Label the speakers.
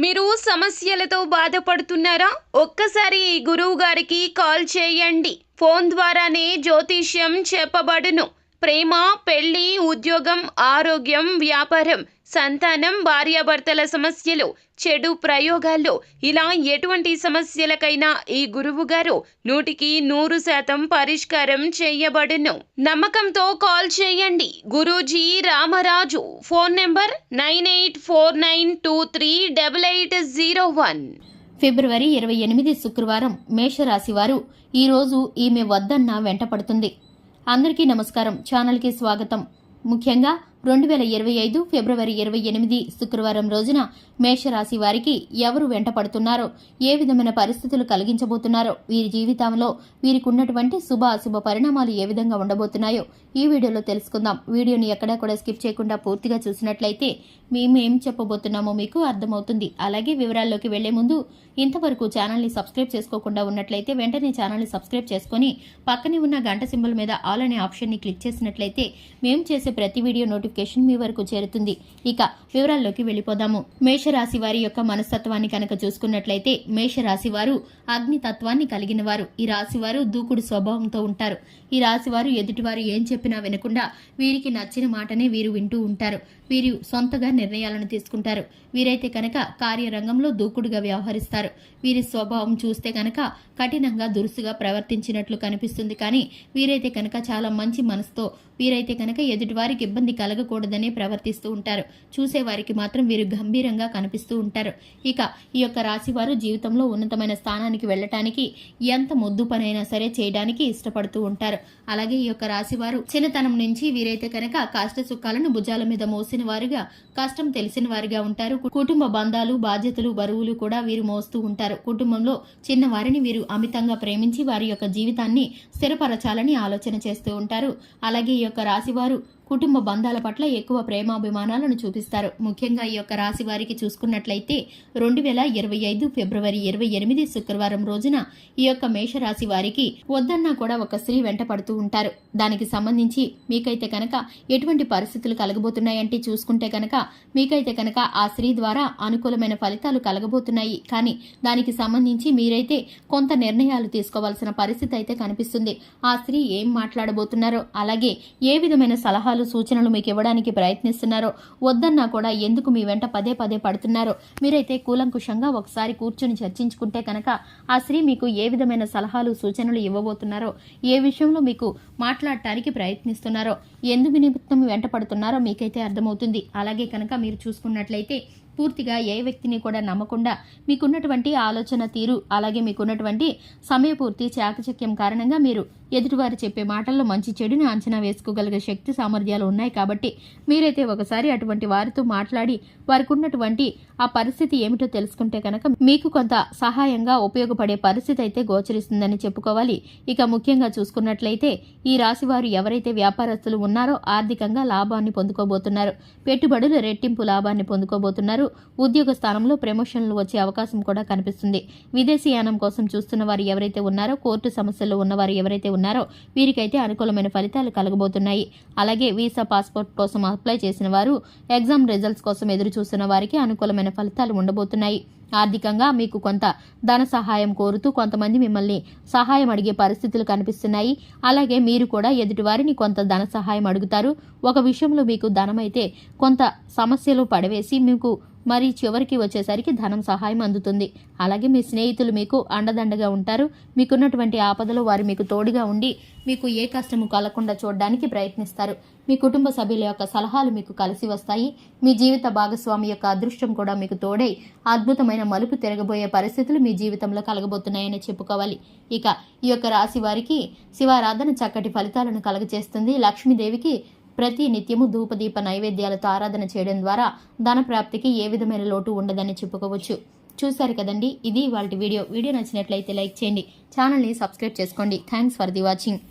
Speaker 1: మీరు సమస్యలతో బాధపడుతున్నారా? ఒక్కసారి ఈ గురువు గారికి కాల్ చేయండి. ఫోన్ ద్వారానే జ్యోతిష్యం చెప్పబడును. ప్రేమ, పెళ్లి, ఉద్యోగం, ఆరోగ్యం, వ్యాపారం, సంతానం, భార్యాభర్తల సమస్యలు, చెడు ప్రయోగాల్లో ఇలా ఎటువంటి సమస్యలకైనా ఈ గురువు గారు 100% పరిష్కారం చేయబడును. నమ్మకంతో కాల్ చేయండి. గురూజీ రామరాజు. Phone number 9849238801.
Speaker 2: ఫిబ్రవరి 28 శుక్రవారం మేషరాశి వారు ఈరోజు ఈమె వద్దన్న వెంటపడుతుంది. అందరికీ నమస్కారం. ఛానల్కి స్వాగతం. ముఖ్యంగా 2025 ఫిబ్రవరి 28 శుక్రవారం రోజున మేషరాశి వారికి ఎవరు వెంటపడుతున్నారో, ఏ విధమైన పరిస్థితులు కలిగించబోతున్నారో, వీరి జీవితంలో వీరికి ఉన్నటువంటి శుభ అశుభ పరిణామాలు ఏ విధంగా ఉండబోతున్నాయో ఈ వీడియోలో తెలుసుకుందాం. వీడియోని ఎక్కడా కూడా స్కిప్ చేయకుండా పూర్తిగా చూసినట్లయితే మేము ఏం చెప్పబోతున్నామో మీకు అర్థమవుతుంది. అలాగే వివరాల్లోకి వెళ్లే ముందు ఇంతవరకు ఛానల్ని సబ్స్క్రైబ్ చేసుకోకుండా ఉన్నట్లయితే వెంటనే ఛానల్ని సబ్స్క్రైబ్ చేసుకుని పక్కనే ఉన్న గంట సింబల్ మీద ఆల్ అనే ఆప్షన్ని క్లిక్ చేసినట్లయితే మేము చేసే ప్రతి వీడియో నోటిఫికేషన్ మీ వరకు చేరుతుంది. ఇక వివరాల్లోకి వెళ్ళిపోదాము. మేషరాశి వారి యొక్క మనస్తత్వాన్ని కనుక చూసుకున్నట్లయితే మేషరాశి వారు అగ్నితత్వాన్ని కలిగిన వారు. ఈ రాశి వారు దూకుడు స్వభావంతో ఉంటారు. ఈ రాశి వారు ఎదుటివారు ఏం చెప్పినా వినకుండా వీరికి నచ్చిన మాటనే వీరు వింటూ ఉంటారు. వీరు సొంతగా నిర్ణయాలను తీసుకుంటారు. వీరైతే కనుక కార్యరంగంలో దూకుడుగా వ్యవహరిస్తారు. వీరి స్వభావం చూస్తే కనుక కఠినంగా దురుసుగా ప్రవర్తించినట్లు కనిపిస్తుంది. కానీ వీరైతే కనుక చాలా మంచి మనసుతో, వీరైతే కనుక ఎదుటివారికి ఇబ్బంది కలగకూడదనే ప్రవర్తిస్తూ ఉంటారు. చూసేవారికి మాత్రం వీరు గంభీరంగా కనిపిస్తూ ఉంటారు. ఇక ఈ యొక్క రాశి వారు జీవితంలో ఉన్నతమైన స్థానానికి వెళ్ళటానికి ఎంత మొద్దు పనైనా సరే చేయడానికి ఇష్టపడుతూ ఉంటారు. అలాగే ఈ యొక్క రాశి వారు చిన్నతనం నుంచి వీరైతే కనుక కష్ట సుఖాలను భుజాల మీద మోసిన వారుగా, కష్టం తెలిసిన వారిగా ఉంటారు. కుటుంబ బంధాలు, బాధ్యతలు, బరువులు కూడా వీరు మోస్తూ ఉంటారు. కుటుంబంలో చిన్నవారిని వీరు అమితంగా ప్రేమించి వారి యొక్క జీవితాన్ని స్థిరపరచాలని ఆలోచన చేస్తూ ఉంటారు. అలాగే ఈ యొక్క రాశివారు కుటుంబ బంధాల పట్ల ఎక్కువ ప్రేమాభిమానాలను చూపిస్తారు. ముఖ్యంగా ఈ యొక్క రాశి వారికి చూసుకున్నట్లయితే 2025 ఫిబ్రవరి 28 శుక్రవారం రోజున ఈ యొక్క మేషరాశి వారికి వద్దన్నా కూడా ఒక స్త్రీ వెంట పడుతూ ఉంటారు. దానికి సంబంధించి మీకైతే కనుక ఎటువంటి పరిస్థితులు కలగబోతున్నాయంటే చూసుకుంటే కనుక మీకైతే కనుక ఆ స్త్రీ ద్వారా అనుకూలమైన ఫలితాలు కలగబోతున్నాయి. కానీ దానికి సంబంధించి మీరైతే కొంత నిర్ణయాలు తీసుకోవాల్సిన పరిస్థితి అయితే కనిపిస్తుంది. ఆ స్త్రీ ఏం మాట్లాడబోతున్నారో, అలాగే ఏ విధమైన సలహాలు సూచనలు మీకు ఇవ్వడానికి ప్రయత్నిస్తున్నారో, వద్దన్నా కూడా ఎందుకు మీ వెంట పదే పదే పడుతున్నారో మీరైతే కూలంకుషంగా ఒకసారి కూర్చొని చర్చించుకుంటే కనుక ఆ స్త్రీ మీకు ఏ విధమైన సలహాలు సూచనలు ఇవ్వబోతున్నారో, ఏ విషయంలో మీకు మాట్లాడటానికి ప్రయత్నిస్తున్నారో, ఎందుకు నిమిత్తం వెంట పడుతున్నారో మీకైతే అర్థమవుతుంది. అలాగే కనుక మీరు చూసుకున్నట్లయితే పూర్తిగా ఏ వ్యక్తిని కూడా నమ్మకుండా మీకున్నటువంటి ఆలోచన తీరు, అలాగే మీకున్నటువంటి సమయపూర్తి చాకచక్యం కారణంగా మీరు ఎదుటివారు చెప్పే మాటల్లో మంచి చెడుని అంచనా వేసుకోగలిగే శక్తి సామర్థ్యాలు ఉన్నాయి. కాబట్టి మీరైతే ఒకసారి అటువంటి వారితో మాట్లాడి వారికి ఉన్నటువంటి ఆ పరిస్థితి ఏమిటో తెలుసుకుంటే కనుక మీకు కొంత సహాయంగా ఉపయోగపడే పరిస్థితి అయితే గోచరిస్తుందని చెప్పుకోవాలి. ఇక ముఖ్యంగా చూసుకున్నట్లయితే ఈ రాశి వారు ఎవరైతే వ్యాపారస్తులు ఉన్నారో ఆర్థికంగా లాభాన్ని పొందుకోబోతున్నారు. పెట్టుబడులు రెట్టింపు లాభాన్ని పొందుకోబోతున్నారు. ఉద్యోగ స్థానంలో ప్రమోషన్లు వచ్చే అవకాశం కూడా కనిపిస్తుంది. విదేశీయానం కోసం చూస్తున్న వారు ఎవరైతే ఉన్నారో, కోర్టు సమస్యల్లో ఉన్నవారు ఎవరైతే ఉన్నారో వీరికైతే అనుకూలమైన ఫలితాలు కలగబోతున్నాయి. అలాగే వీసా, పాస్పోర్ట్ కోసం అప్లై చేసిన వారు, ఎగ్జామ్ రిజల్ట్స్ కోసం ఎదురు చూస్తున్న వారికి అనుకూలమైన ఫలితాలు ఉండబోతున్నాయి. ఆర్థికంగా మీకు కొంత ధన సహాయం కోరుతూ కొంతమంది మిమ్మల్ని సహాయం అడిగే పరిస్థితులు కనిపిస్తున్నాయి. అలాగే మీరు కూడా ఎదుటివారిని కొంత ధన సహాయం అడుగుతారు. ఒక విషయంలో మీకు ధనమైతే కొంత సమస్యలు పడవేసి మీకు మరి చివరికి వచ్చేసరికి ధనం సహాయం అందుతుంది. అలాగే మీ స్నేహితులు మీకు అండదండగా ఉంటారు. మీకున్నటువంటి ఆపదలో వారు మీకు తోడుగా ఉండి మీకు ఏ కష్టము కలగకుండా చూడడానికి ప్రయత్నిస్తారు. మీ కుటుంబ సభ్యుల యొక్క సలహాలు మీకు కలిసి వస్తాయి. మీ జీవిత భాగస్వామి యొక్క అదృష్టం కూడా మీకు తోడై అద్భుతమైన మలుపు తిరగబోయే పరిస్థితులు మీ జీవితంలో కలగబోతున్నాయని చెప్పుకోవాలి. ఇక ఈ యొక్క రాశి వారికి శివారాధన చక్కటి ఫలితాలను కలగజేస్తుంది. లక్ష్మీదేవికి ప్రతి నిత్యము ధూపదీప నైవేద్యాలతో ఆరాధన చేయడం ద్వారా ధన ప్రాప్తికి ఏ విధమైన లోటు ఉండదని చెప్పుకోవచ్చు. చూశారు కదండి, ఇది ఇవాల్టి వీడియో. వీడియో నచ్చినట్లయితే లైక్ చేయండి, ఛానల్ని సబ్స్క్రైబ్ చేసుకోండి. Thanks for the watching.